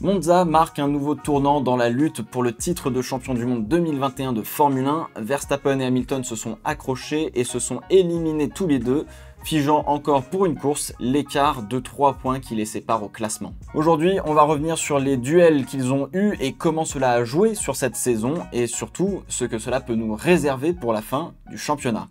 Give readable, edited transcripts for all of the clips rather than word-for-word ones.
Monza marque un nouveau tournant dans la lutte pour le titre de champion du monde 2021 de Formule 1. Verstappen et Hamilton se sont accrochés et se sont éliminés tous les deux, figeant encore pour une course l'écart de 3 points qui les séparent au classement. Aujourd'hui, on va revenir sur les duels qu'ils ont eus et comment cela a joué sur cette saison et surtout ce que cela peut nous réserver pour la fin du championnat.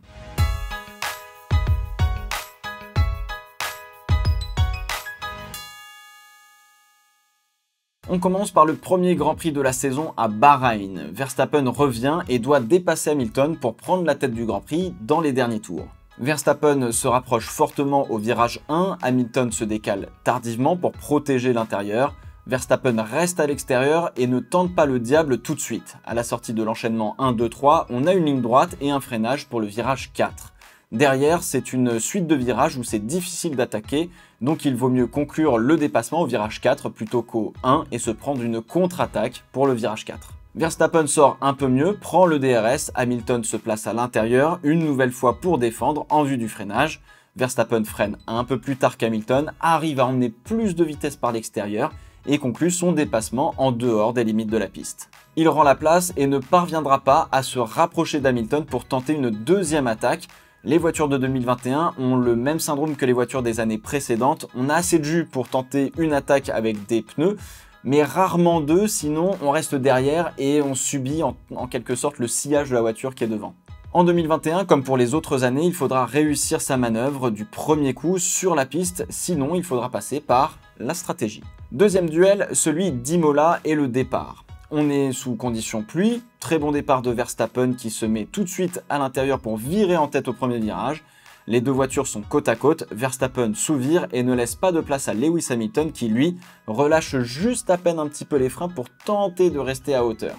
On commence par le premier Grand Prix de la saison à Bahreïn. Verstappen revient et doit dépasser Hamilton pour prendre la tête du Grand Prix dans les derniers tours. Verstappen se rapproche fortement au virage 1, Hamilton se décale tardivement pour protéger l'intérieur. Verstappen reste à l'extérieur et ne tente pas le diable tout de suite. À la sortie de l'enchaînement 1-2-3, on a une ligne droite et un freinage pour le virage 4. Derrière, c'est une suite de virages où c'est difficile d'attaquer, donc il vaut mieux conclure le dépassement au virage 4 plutôt qu'au 1 et se prendre une contre-attaque pour le virage 4. Verstappen sort un peu mieux, prend le DRS, Hamilton se place à l'intérieur, une nouvelle fois pour défendre en vue du freinage. Verstappen freine un peu plus tard qu'Hamilton, arrive à emmener plus de vitesse par l'extérieur et conclut son dépassement en dehors des limites de la piste. Il rend la place et ne parviendra pas à se rapprocher d'Hamilton pour tenter une deuxième attaque. Les voitures de 2021 ont le même syndrome que les voitures des années précédentes. On a assez de jus pour tenter une attaque avec des pneus, mais rarement deux, sinon on reste derrière et on subit en quelque sorte le sillage de la voiture qui est devant. En 2021, comme pour les autres années, il faudra réussir sa manœuvre du premier coup sur la piste, sinon il faudra passer par la stratégie. Deuxième duel, celui d'Imola et le départ. On est sous condition pluie, très bon départ de Verstappen qui se met tout de suite à l'intérieur pour virer en tête au premier virage. Les deux voitures sont côte à côte, Verstappen sous-vire et ne laisse pas de place à Lewis Hamilton qui lui relâche juste à peine un petit peu les freins pour tenter de rester à hauteur.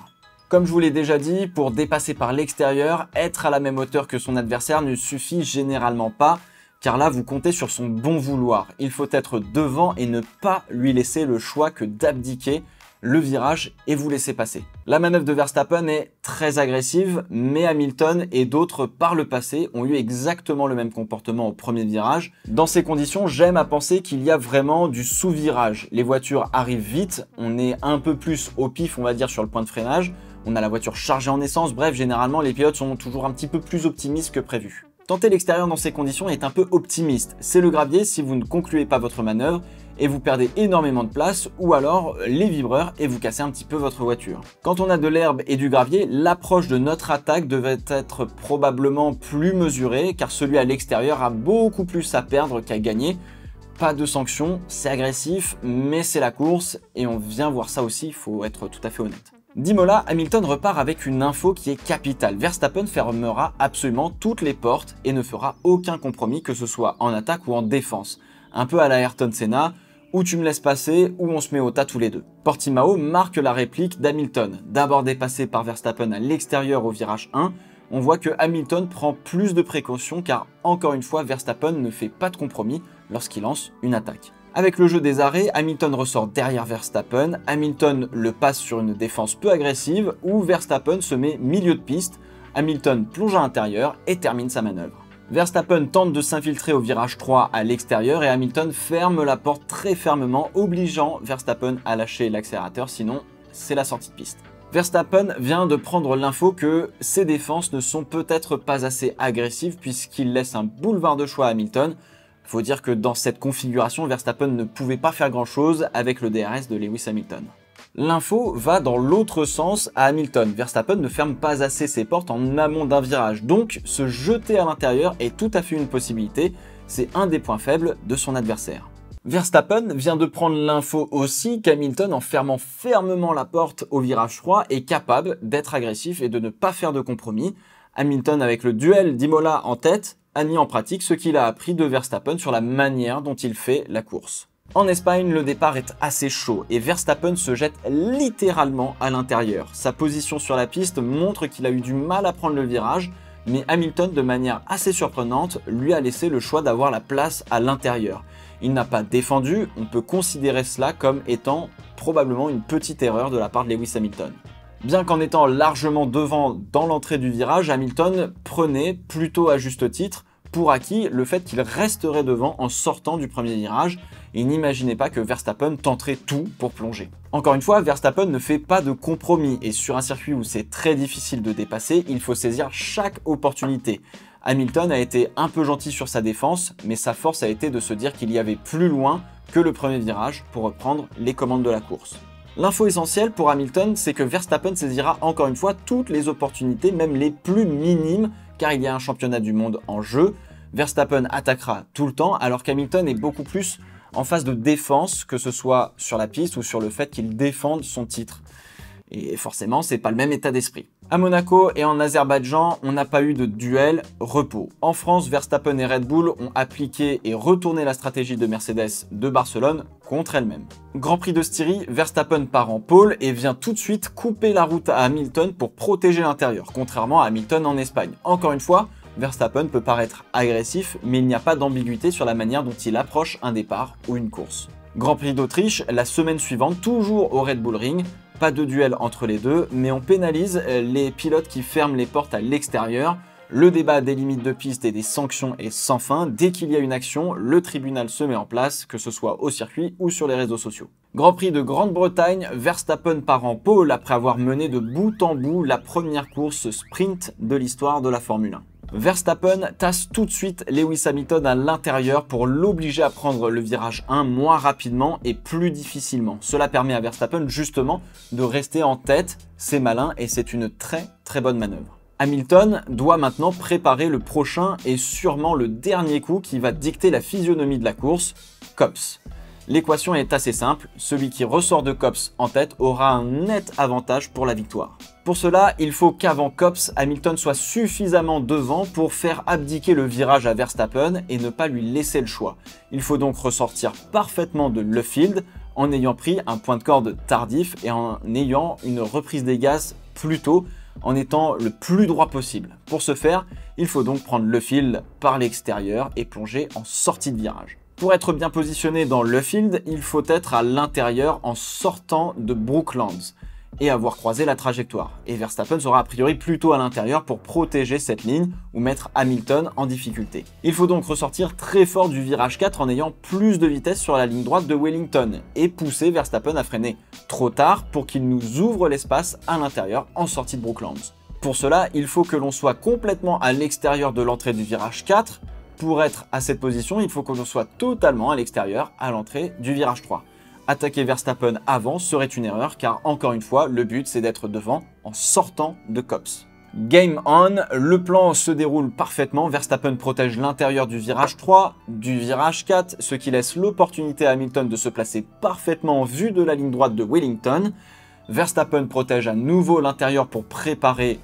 Comme je vous l'ai déjà dit, pour dépasser par l'extérieur, être à la même hauteur que son adversaire ne suffit généralement pas, car là vous comptez sur son bon vouloir. Il faut être devant et ne pas lui laisser le choix que d'abdiquer le virage et vous laisser passer. La manœuvre de Verstappen est très agressive, mais Hamilton et d'autres par le passé ont eu exactement le même comportement au premier virage. Dans ces conditions, j'aime à penser qu'il y a vraiment du sous-virage. Les voitures arrivent vite, on est un peu plus au pif, on va dire, sur le point de freinage. On a la voiture chargée en essence, bref, généralement les pilotes sont toujours un petit peu plus optimistes que prévu. Tenter l'extérieur dans ces conditions est un peu optimiste. C'est le gravier si vous ne concluez pas votre manœuvre et vous perdez énormément de place ou alors les vibreurs et vous cassez un petit peu votre voiture. Quand on a de l'herbe et du gravier, l'approche de notre attaque devait être probablement plus mesurée car celui à l'extérieur a beaucoup plus à perdre qu'à gagner. Pas de sanction, c'est agressif, mais c'est la course et on vient voir ça aussi, il faut être tout à fait honnête. D'Imola, Hamilton repart avec une info qui est capitale. Verstappen fermera absolument toutes les portes et ne fera aucun compromis, que ce soit en attaque ou en défense. Un peu à la Ayrton Senna, où tu me laisses passer, ou on se met au tas tous les deux. Portimao marque la réplique d'Hamilton. D'abord dépassé par Verstappen à l'extérieur au virage 1, on voit que Hamilton prend plus de précautions car, encore une fois, Verstappen ne fait pas de compromis lorsqu'il lance une attaque. Avec le jeu des arrêts, Hamilton ressort derrière Verstappen, Hamilton le passe sur une défense peu agressive où Verstappen se met milieu de piste, Hamilton plonge à l'intérieur et termine sa manœuvre. Verstappen tente de s'infiltrer au virage 3 à l'extérieur et Hamilton ferme la porte très fermement, obligeant Verstappen à lâcher l'accélérateur, sinon c'est la sortie de piste. Verstappen vient de prendre l'info que ses défenses ne sont peut-être pas assez agressives puisqu'il laisse un boulevard de choix à Hamilton. Faut dire que dans cette configuration, Verstappen ne pouvait pas faire grand chose avec le DRS de Lewis Hamilton. L'info va dans l'autre sens à Hamilton. Verstappen ne ferme pas assez ses portes en amont d'un virage, donc se jeter à l'intérieur est tout à fait une possibilité. C'est un des points faibles de son adversaire. Verstappen vient de prendre l'info aussi qu'Hamilton, en fermant fermement la porte au virage 3, est capable d'être agressif et de ne pas faire de compromis. Hamilton, avec le duel d'Imola en tête, a mis en pratique ce qu'il a appris de Verstappen sur la manière dont il fait la course. En Espagne, le départ est assez chaud et Verstappen se jette littéralement à l'intérieur. Sa position sur la piste montre qu'il a eu du mal à prendre le virage, mais Hamilton, de manière assez surprenante, lui a laissé le choix d'avoir la place à l'intérieur. Il n'a pas défendu, on peut considérer cela comme étant probablement une petite erreur de la part de Lewis Hamilton. Bien qu'en étant largement devant dans l'entrée du virage, Hamilton prenait, plutôt à juste titre, pour acquis le fait qu'il resterait devant en sortant du premier virage et n'imaginez pas que Verstappen tenterait tout pour plonger. Encore une fois, Verstappen ne fait pas de compromis et sur un circuit où c'est très difficile de dépasser, il faut saisir chaque opportunité. Hamilton a été un peu gentil sur sa défense, mais sa force a été de se dire qu'il y avait plus loin que le premier virage pour reprendre les commandes de la course. L'info essentielle pour Hamilton, c'est que Verstappen saisira encore une fois toutes les opportunités, même les plus minimes, car il y a un championnat du monde en jeu. Verstappen attaquera tout le temps, alors qu'Hamilton est beaucoup plus en phase de défense, que ce soit sur la piste ou sur le fait qu'il défende son titre. Et forcément, c'est pas le même état d'esprit. À Monaco et en Azerbaïdjan, on n'a pas eu de duel repos. En France, Verstappen et Red Bull ont appliqué et retourné la stratégie de Mercedes de Barcelone contre elle-même. Grand Prix de Styrie, Verstappen part en pole et vient tout de suite couper la route à Hamilton pour protéger l'intérieur, contrairement à Hamilton en Espagne. Encore une fois, Verstappen peut paraître agressif, mais il n'y a pas d'ambiguïté sur la manière dont il approche un départ ou une course. Grand Prix d'Autriche, la semaine suivante, toujours au Red Bull Ring. Pas de duel entre les deux, mais on pénalise les pilotes qui ferment les portes à l'extérieur. Le débat des limites de piste et des sanctions est sans fin. Dès qu'il y a une action, le tribunal se met en place, que ce soit au circuit ou sur les réseaux sociaux. Grand Prix de Grande-Bretagne, Verstappen part en pole après avoir mené de bout en bout la première course sprint de l'histoire de la Formule 1. Verstappen tasse tout de suite Lewis Hamilton à l'intérieur pour l'obliger à prendre le virage 1 moins rapidement et plus difficilement. Cela permet à Verstappen justement de rester en tête, c'est malin et c'est une très bonne manœuvre. Hamilton doit maintenant préparer le prochain et sûrement le dernier coup qui va dicter la physionomie de la course, Copse. L'équation est assez simple, celui qui ressort de Copse en tête aura un net avantage pour la victoire. Pour cela, il faut qu'avant Copse, Hamilton soit suffisamment devant pour faire abdiquer le virage à Verstappen et ne pas lui laisser le choix. Il faut donc ressortir parfaitement de Luffield en ayant pris un point de corde tardif et en ayant une reprise des gaz plus tôt, en étant le plus droit possible. Pour ce faire, il faut donc prendre Luffield par l'extérieur et plonger en sortie de virage. Pour être bien positionné dans Luffield, il faut être à l'intérieur en sortant de Brooklands et avoir croisé la trajectoire. Et Verstappen sera a priori plutôt à l'intérieur pour protéger cette ligne ou mettre Hamilton en difficulté. Il faut donc ressortir très fort du virage 4 en ayant plus de vitesse sur la ligne droite de Wellington et pousser Verstappen à freiner trop tard pour qu'il nous ouvre l'espace à l'intérieur en sortie de Brooklands. Pour cela, il faut que l'on soit complètement à l'extérieur de l'entrée du virage 4. Pour être à cette position, il faut que l'on soit totalement à l'extérieur à l'entrée du virage 3. Attaquer Verstappen avant serait une erreur car encore une fois, le but c'est d'être devant en sortant de Copse. Game on, le plan se déroule parfaitement, Verstappen protège l'intérieur du virage 3, du virage 4, ce qui laisse l'opportunité à Hamilton de se placer parfaitement en vue de la ligne droite de Wellington. Verstappen protège à nouveau l'intérieur pour préparer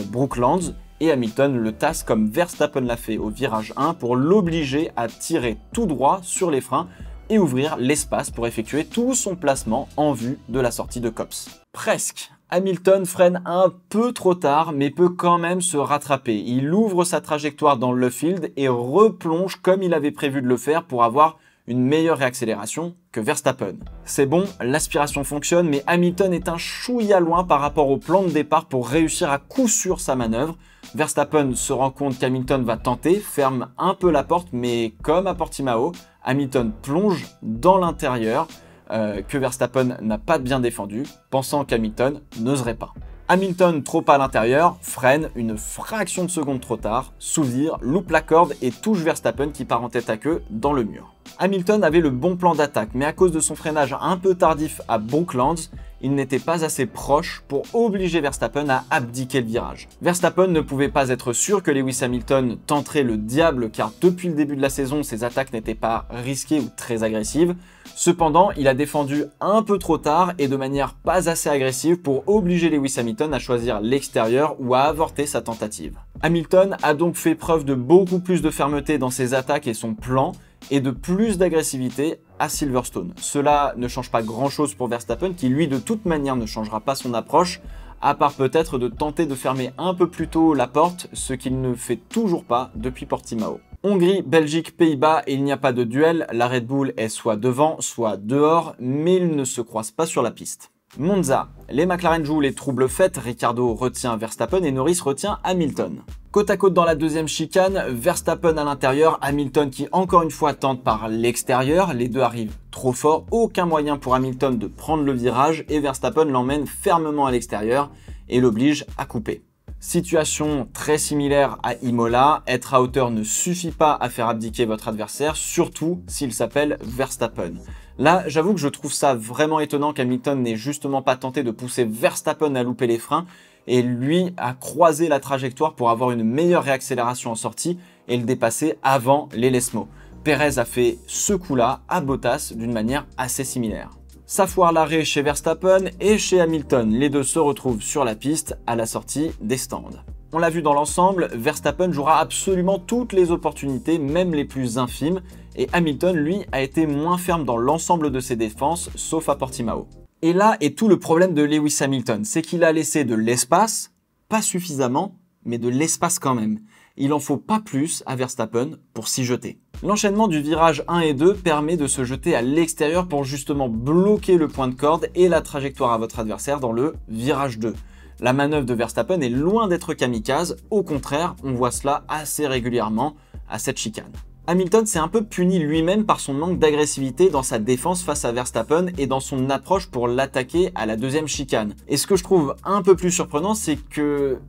Brooklands. Et Hamilton le tasse comme Verstappen l'a fait au virage 1 pour l'obliger à tirer tout droit sur les freins et ouvrir l'espace pour effectuer tout son placement en vue de la sortie de Copse. Presque. Hamilton freine un peu trop tard mais peut quand même se rattraper. Il ouvre sa trajectoire dans Luffield et replonge comme il avait prévu de le faire pour avoir une meilleure réaccélération que Verstappen. C'est bon, l'aspiration fonctionne, mais Hamilton est un chouïa loin par rapport au plan de départ pour réussir à coup sûr sa manœuvre. Verstappen se rend compte qu'Hamilton va tenter, ferme un peu la porte, mais comme à Portimao, Hamilton plonge dans l'intérieur que Verstappen n'a pas bien défendu, pensant qu'Hamilton n'oserait pas. Hamilton, trop à l'intérieur, freine une fraction de seconde trop tard, souvire, loupe la corde et touche Verstappen qui part en tête à queue dans le mur. Hamilton avait le bon plan d'attaque, mais à cause de son freinage un peu tardif à Brooklands, il n'était pas assez proche pour obliger Verstappen à abdiquer le virage. Verstappen ne pouvait pas être sûr que Lewis Hamilton tenterait le diable car depuis le début de la saison, ses attaques n'étaient pas risquées ou très agressives. Cependant, il a défendu un peu trop tard et de manière pas assez agressive pour obliger Lewis Hamilton à choisir l'extérieur ou à avorter sa tentative. Hamilton a donc fait preuve de beaucoup plus de fermeté dans ses attaques et son plan, et de plus d'agressivité à Silverstone. Cela ne change pas grand chose pour Verstappen qui lui de toute manière ne changera pas son approche, à part peut-être de tenter de fermer un peu plus tôt la porte, ce qu'il ne fait toujours pas depuis Portimao. Hongrie, Belgique, Pays-Bas, il n'y a pas de duel, la Red Bull est soit devant, soit dehors, mais ils ne se croisent pas sur la piste. Monza, les McLaren jouent les troubles faits, Ricciardo retient Verstappen et Norris retient Hamilton. Côte à côte dans la deuxième chicane, Verstappen à l'intérieur, Hamilton qui encore une fois tente par l'extérieur, les deux arrivent trop fort, aucun moyen pour Hamilton de prendre le virage et Verstappen l'emmène fermement à l'extérieur et l'oblige à couper. Situation très similaire à Imola, être à hauteur ne suffit pas à faire abdiquer votre adversaire, surtout s'il s'appelle Verstappen. Là, j'avoue que je trouve ça vraiment étonnant qu'Hamilton n'ait justement pas tenté de pousser Verstappen à louper les freins et lui à croiser la trajectoire pour avoir une meilleure réaccélération en sortie et le dépasser avant les Lesmo. Perez a fait ce coup-là à Bottas d'une manière assez similaire. Ça foire l'arrêt chez Verstappen et chez Hamilton. Les deux se retrouvent sur la piste à la sortie des stands. On l'a vu dans l'ensemble, Verstappen jouera absolument toutes les opportunités, même les plus infimes, et Hamilton, lui, a été moins ferme dans l'ensemble de ses défenses, sauf à Portimao. Et là est tout le problème de Lewis Hamilton, c'est qu'il a laissé de l'espace, pas suffisamment, mais de l'espace quand même. Il en faut pas plus à Verstappen pour s'y jeter. L'enchaînement du virage 1 et 2 permet de se jeter à l'extérieur pour justement bloquer le point de corde et la trajectoire à votre adversaire dans le virage 2. La manœuvre de Verstappen est loin d'être kamikaze, au contraire, on voit cela assez régulièrement à cette chicane. Hamilton s'est un peu puni lui-même par son manque d'agressivité dans sa défense face à Verstappen et dans son approche pour l'attaquer à la deuxième chicane. Et ce que je trouve un peu plus surprenant, c'est que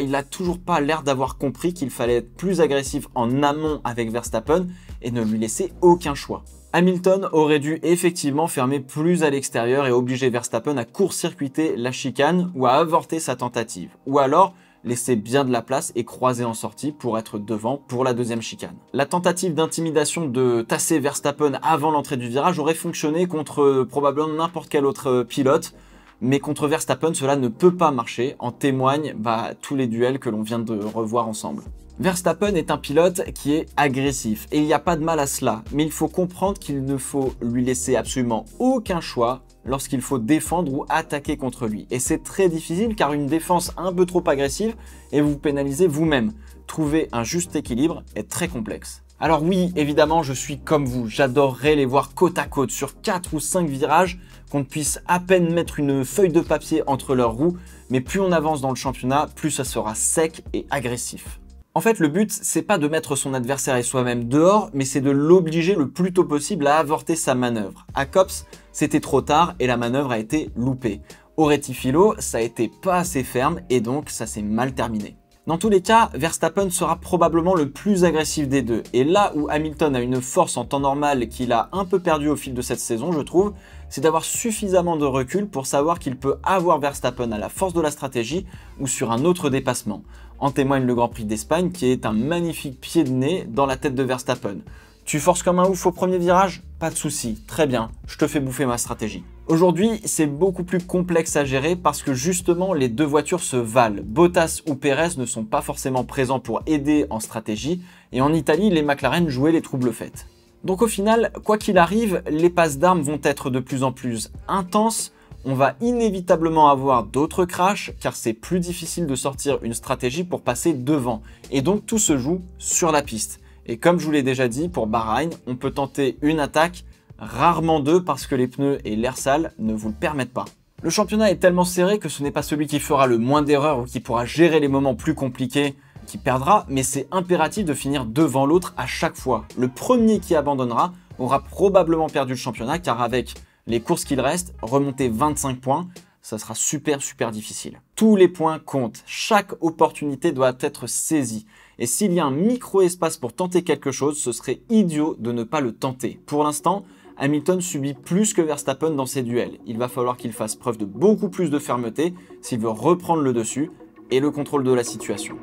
il a toujours pas l'air d'avoir compris qu'il fallait être plus agressif en amont avec Verstappen et ne lui laisser aucun choix. Hamilton aurait dû effectivement fermer plus à l'extérieur et obliger Verstappen à court-circuiter la chicane ou à avorter sa tentative. Ou alors laisser bien de la place et croiser en sortie pour être devant pour la deuxième chicane. La tentative d'intimidation de tasser Verstappen avant l'entrée du virage aurait fonctionné contre probablement n'importe quel autre pilote, mais contre Verstappen cela ne peut pas marcher, en témoignent tous les duels que l'on vient de revoir ensemble. Verstappen est un pilote qui est agressif et il n'y a pas de mal à cela, mais il faut comprendre qu'il ne faut lui laisser absolument aucun choix lorsqu'il faut défendre ou attaquer contre lui. Et c'est très difficile car une défense un peu trop agressive et vous pénalisez vous-même. Trouver un juste équilibre est très complexe. Alors oui, évidemment, je suis comme vous, j'adorerais les voir côte à côte sur 4 ou 5 virages, qu'on puisse à peine mettre une feuille de papier entre leurs roues, mais plus on avance dans le championnat, plus ça sera sec et agressif. En fait, le but, c'est pas de mettre son adversaire et soi-même dehors, mais c'est de l'obliger le plus tôt possible à avorter sa manœuvre. À Copse, c'était trop tard et la manœuvre a été loupée. Au Rettifilo, ça a été pas assez ferme et donc ça s'est mal terminé. Dans tous les cas, Verstappen sera probablement le plus agressif des deux. Et là où Hamilton a une force en temps normal qu'il a un peu perdu au fil de cette saison, je trouve, c'est d'avoir suffisamment de recul pour savoir qu'il peut avoir Verstappen à la force de la stratégie ou sur un autre dépassement. En témoigne le Grand Prix d'Espagne qui est un magnifique pied de nez dans la tête de Verstappen. Tu forces comme un ouf au premier virage? Pas de souci, très bien, je te fais bouffer ma stratégie. Aujourd'hui, c'est beaucoup plus complexe à gérer parce que justement les deux voitures se valent. Bottas ou Perez ne sont pas forcément présents pour aider en stratégie et en Italie, les McLaren jouaient les troubles faits. Donc au final, quoi qu'il arrive, les passes d'armes vont être de plus en plus intenses. On va inévitablement avoir d'autres crashs car c'est plus difficile de sortir une stratégie pour passer devant. Et donc tout se joue sur la piste. Et comme je vous l'ai déjà dit, pour Bahreïn, on peut tenter une attaque, rarement deux parce que les pneus et l'air sale ne vous le permettent pas. Le championnat est tellement serré que ce n'est pas celui qui fera le moins d'erreurs ou qui pourra gérer les moments plus compliqués qui perdra, mais c'est impératif de finir devant l'autre à chaque fois. Le premier qui abandonnera aura probablement perdu le championnat car avec les courses qu'il reste, remonter 25 points, ça sera super difficile. Tous les points comptent, chaque opportunité doit être saisie. Et s'il y a un micro-espace pour tenter quelque chose, ce serait idiot de ne pas le tenter. Pour l'instant, Hamilton subit plus que Verstappen dans ses duels. Il va falloir qu'il fasse preuve de beaucoup plus de fermeté s'il veut reprendre le dessus et le contrôle de la situation.